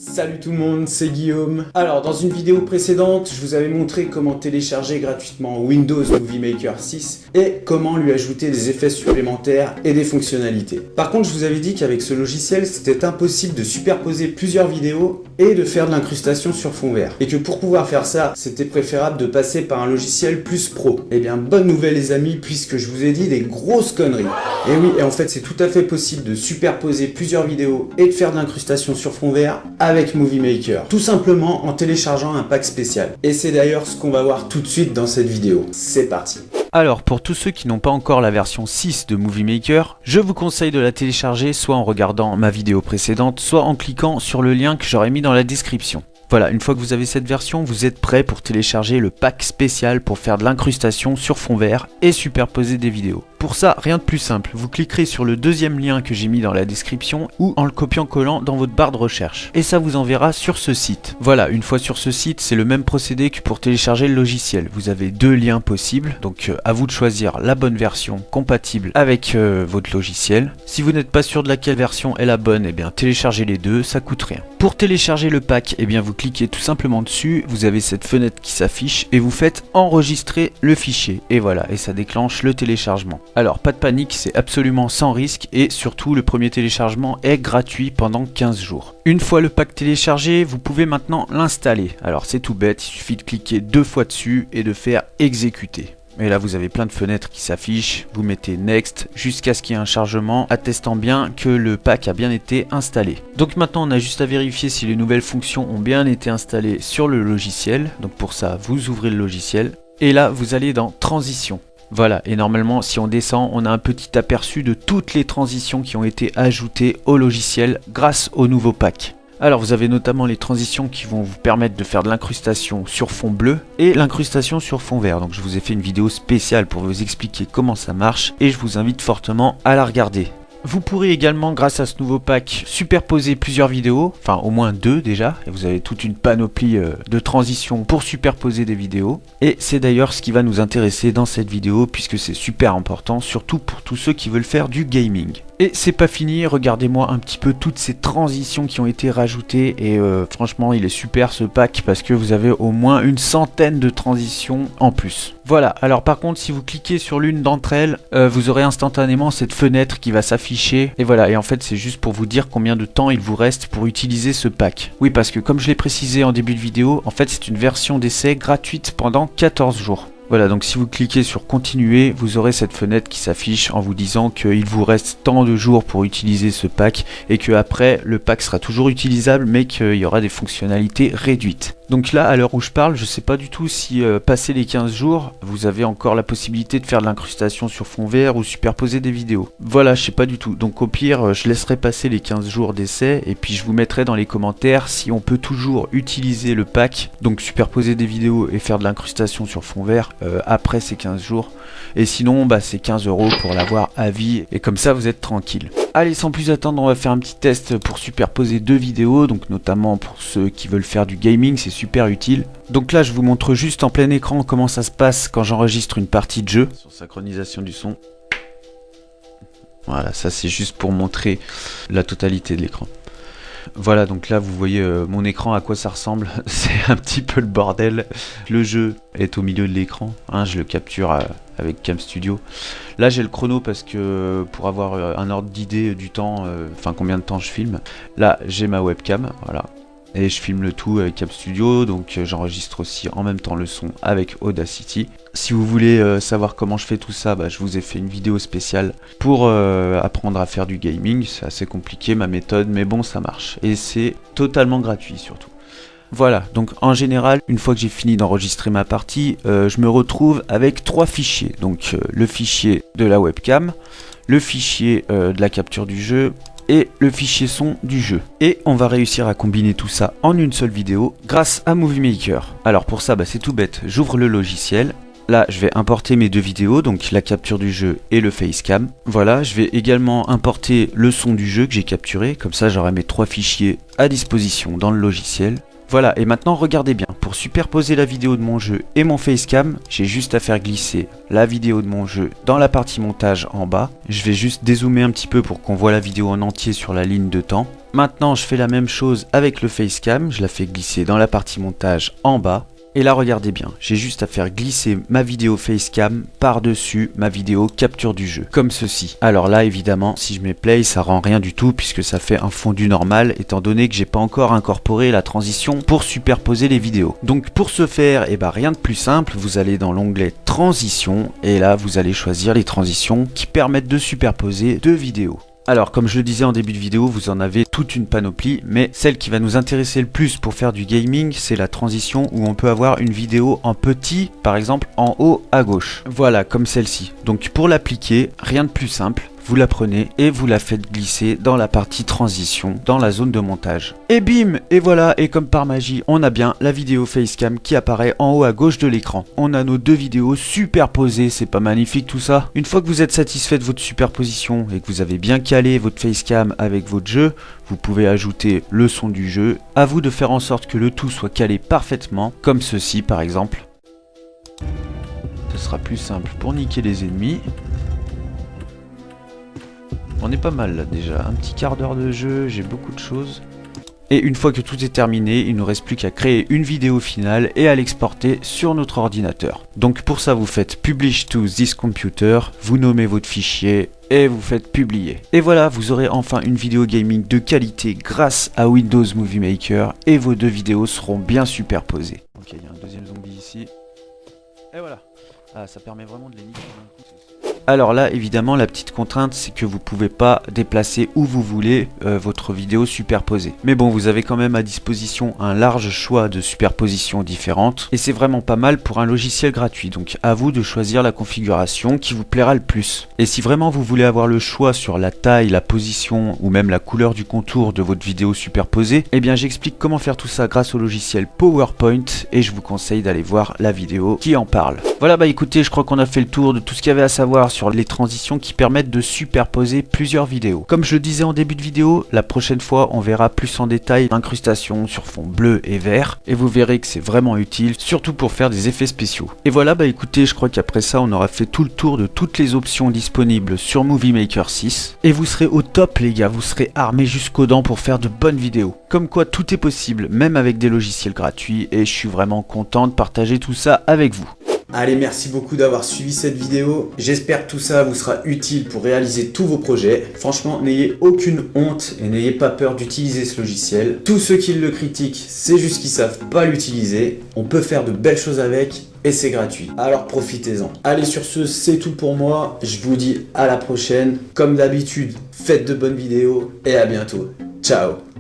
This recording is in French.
Salut tout le monde, c'est Guillaume. Alors dans une vidéo précédente, je vous avais montré comment télécharger gratuitement Windows Movie Maker 6 et comment lui ajouter des effets supplémentaires et des fonctionnalités. Par contre, je vous avais dit qu'avec ce logiciel, c'était impossible de superposer plusieurs vidéos et de faire de l'incrustation sur fond vert. Et que pour pouvoir faire ça, c'était préférable de passer par un logiciel plus pro. Eh bien, bonne nouvelle les amis, puisque je vous ai dit des grosses conneries. Et oui, et en fait, c'est tout à fait possible de superposer plusieurs vidéos et de faire de l'incrustation sur fond vert avec Movie Maker. Tout simplement en téléchargeant un pack spécial. Et c'est d'ailleurs ce qu'on va voir tout de suite dans cette vidéo. C'est parti. Alors pour tous ceux qui n'ont pas encore la version 6 de Movie Maker, je vous conseille de la télécharger soit en regardant ma vidéo précédente, soit en cliquant sur le lien que j'aurai mis dans la description. Voilà, une fois que vous avez cette version, vous êtes prêt pour télécharger le pack spécial pour faire de l'incrustation sur fond vert et superposer des vidéos. Pour ça, rien de plus simple, vous cliquerez sur le deuxième lien que j'ai mis dans la description ou en le copiant-collant dans votre barre de recherche. Et ça vous enverra sur ce site. Voilà, une fois sur ce site, c'est le même procédé que pour télécharger le logiciel. Vous avez deux liens possibles, donc à vous de choisir la bonne version compatible avec votre logiciel. Si vous n'êtes pas sûr de laquelle version est la bonne, eh bien téléchargez les deux, ça coûte rien. Pour télécharger le pack, eh bien vous cliquez tout simplement dessus, vous avez cette fenêtre qui s'affiche et vous faites enregistrer le fichier. Et voilà, et ça déclenche le téléchargement. Alors pas de panique, c'est absolument sans risque et surtout le premier téléchargement est gratuit pendant 15 jours. Une fois le pack téléchargé, vous pouvez maintenant l'installer. Alors c'est tout bête, il suffit de cliquer 2 fois dessus et de faire exécuter. Et là vous avez plein de fenêtres qui s'affichent, vous mettez Next jusqu'à ce qu'il y ait un chargement attestant bien que le pack a bien été installé. Donc maintenant on a juste à vérifier si les nouvelles fonctions ont bien été installées sur le logiciel. Donc pour ça vous ouvrez le logiciel et là vous allez dans Transition. Voilà, et normalement si on descend, on a un petit aperçu de toutes les transitions qui ont été ajoutées au logiciel grâce au nouveau pack. Alors vous avez notamment les transitions qui vont vous permettre de faire de l'incrustation sur fond bleu et l'incrustation sur fond vert. Donc je vous ai fait une vidéo spéciale pour vous expliquer comment ça marche et je vous invite fortement à la regarder. Vous pourrez également, grâce à ce nouveau pack, superposer plusieurs vidéos, enfin au moins 2 déjà, et vous avez toute une panoplie de transitions pour superposer des vidéos. Et c'est d'ailleurs ce qui va nous intéresser dans cette vidéo, puisque c'est super important, surtout pour tous ceux qui veulent faire du gaming. Et c'est pas fini, regardez-moi un petit peu toutes ces transitions qui ont été rajoutées, et franchement il est super ce pack, parce que vous avez au moins une centaine de transitions en plus. Voilà, alors par contre si vous cliquez sur l'une d'entre elles, vous aurez instantanément cette fenêtre qui va s'afficher. Et voilà, et en fait c'est juste pour vous dire combien de temps il vous reste pour utiliser ce pack. Oui, parce que comme je l'ai précisé en début de vidéo, en fait c'est une version d'essai gratuite pendant 14 jours. Voilà, donc si vous cliquez sur continuer, vous aurez cette fenêtre qui s'affiche en vous disant qu'il vous reste tant de jours pour utiliser ce pack et que après le pack sera toujours utilisable mais qu'il y aura des fonctionnalités réduites. Donc là, à l'heure où je parle, je sais pas du tout si passé les 15 jours, vous avez encore la possibilité de faire de l'incrustation sur fond vert ou superposer des vidéos. Voilà, je sais pas du tout. Donc au pire, je laisserai passer les 15 jours d'essai et puis je vous mettrai dans les commentaires si on peut toujours utiliser le pack, donc superposer des vidéos et faire de l'incrustation sur fond vert après ces 15 jours. Et sinon, bah, c'est 15 € pour l'avoir à vie et comme ça vous êtes tranquille. Allez, sans plus attendre, on va faire un petit test pour superposer 2 vidéos, donc notamment pour ceux qui veulent faire du gaming, c'est super utile. Donc là, je vous montre juste en plein écran comment ça se passe quand j'enregistre une partie de jeu. Sur synchronisation du son. Voilà, ça c'est juste pour montrer la totalité de l'écran. Voilà, donc là vous voyez mon écran, à quoi ça ressemble. C'est un petit peu le bordel. Le jeu est au milieu de l'écran, hein, je le capture avec Cam Studio. Là j'ai le chrono parce que pour avoir un ordre d'idée du temps, enfin combien de temps je filme. Là j'ai ma webcam, voilà. Et je filme le tout avec Cam Studio, donc j'enregistre aussi en même temps le son avec Audacity. Si vous voulez savoir comment je fais tout ça, bah, je vous ai fait une vidéo spéciale pour apprendre à faire du gaming. C'est assez compliqué ma méthode, mais bon ça marche. Et c'est totalement gratuit surtout. Voilà, donc en général, une fois que j'ai fini d'enregistrer ma partie, je me retrouve avec 3 fichiers. Donc le fichier de la webcam, le fichier de la capture du jeu, et le fichier son du jeu. Et on va réussir à combiner tout ça en une seule vidéo grâce à Movie Maker. Alors pour ça, bah, c'est tout bête, j'ouvre le logiciel. Là, je vais importer mes 2 vidéos, donc la capture du jeu et le facecam. Voilà, je vais également importer le son du jeu que j'ai capturé, comme ça j'aurai mes 3 fichiers à disposition dans le logiciel. Voilà, et maintenant regardez bien, pour superposer la vidéo de mon jeu et mon facecam, j'ai juste à faire glisser la vidéo de mon jeu dans la partie montage en bas. Je vais juste dézoomer un petit peu pour qu'on voit la vidéo en entier sur la ligne de temps. Maintenant je fais la même chose avec le facecam, je la fais glisser dans la partie montage en bas. Et là regardez bien, j'ai juste à faire glisser ma vidéo facecam par-dessus ma vidéo capture du jeu, comme ceci. Alors là évidemment, si je mets play, ça rend rien du tout puisque ça fait un fondu normal étant donné que j'ai pas encore incorporé la transition pour superposer les vidéos. Donc pour ce faire, rien de plus simple, vous allez dans l'onglet transition et là vous allez choisir les transitions qui permettent de superposer deux vidéos. Alors comme je le disais en début de vidéo, vous en avez toute une panoplie, mais celle qui va nous intéresser le plus pour faire du gaming, c'est la transition où on peut avoir une vidéo en petit, par exemple en haut à gauche. Voilà, comme celle-ci. Donc pour l'appliquer, rien de plus simple. Vous la prenez et vous la faites glisser dans la partie transition, dans la zone de montage. Et bim! Et voilà, et comme par magie, on a bien la vidéo facecam qui apparaît en haut à gauche de l'écran. On a nos deux vidéos superposées, c'est pas magnifique tout ça? Une fois que vous êtes satisfait de votre superposition et que vous avez bien calé votre facecam avec votre jeu, vous pouvez ajouter le son du jeu. À vous de faire en sorte que le tout soit calé parfaitement, comme ceci par exemple. Ce sera plus simple pour niquer les ennemis. On est pas mal là déjà, un petit quart d'heure de jeu, j'ai beaucoup de choses. Et une fois que tout est terminé, il ne nous reste plus qu'à créer une vidéo finale et à l'exporter sur notre ordinateur. Donc pour ça vous faites Publish to this computer, vous nommez votre fichier et vous faites publier. Et voilà, vous aurez enfin une vidéo gaming de qualité grâce à Windows Movie Maker et vos deux vidéos seront bien superposées. Ok, il y a un deuxième zombie ici. Et voilà. Ah, ça permet vraiment de les niquer d'un coup. Alors là, évidemment, la petite contrainte, c'est que vous pouvez pas déplacer où vous voulez votre vidéo superposée. Mais bon, vous avez quand même à disposition un large choix de superpositions différentes. Et c'est vraiment pas mal pour un logiciel gratuit. Donc à vous de choisir la configuration qui vous plaira le plus. Et si vraiment vous voulez avoir le choix sur la taille, la position ou même la couleur du contour de votre vidéo superposée, j'explique comment faire tout ça grâce au logiciel PowerPoint. Et je vous conseille d'aller voir la vidéo qui en parle. Voilà, écoutez, je crois qu'on a fait le tour de tout ce qu'il y avait à savoir sur les transitions qui permettent de superposer plusieurs vidéos. Comme je le disais en début de vidéo, la prochaine fois on verra plus en détail l'incrustation sur fond bleu et vert et vous verrez que c'est vraiment utile, surtout pour faire des effets spéciaux. Et voilà, écoutez, je crois qu'après ça on aura fait tout le tour de toutes les options disponibles sur Movie Maker 6 et vous serez au top les gars, vous serez armés jusqu'aux dents pour faire de bonnes vidéos. Comme quoi tout est possible, même avec des logiciels gratuits et je suis vraiment content de partager tout ça avec vous. Allez, merci beaucoup d'avoir suivi cette vidéo. J'espère que tout ça vous sera utile pour réaliser tous vos projets. Franchement, n'ayez aucune honte et n'ayez pas peur d'utiliser ce logiciel. Tous ceux qui le critiquent, c'est juste qu'ils savent pas l'utiliser. On peut faire de belles choses avec et c'est gratuit. Alors profitez-en. Allez, sur ce, c'est tout pour moi. Je vous dis à la prochaine. Comme d'habitude, faites de bonnes vidéos et à bientôt. Ciao!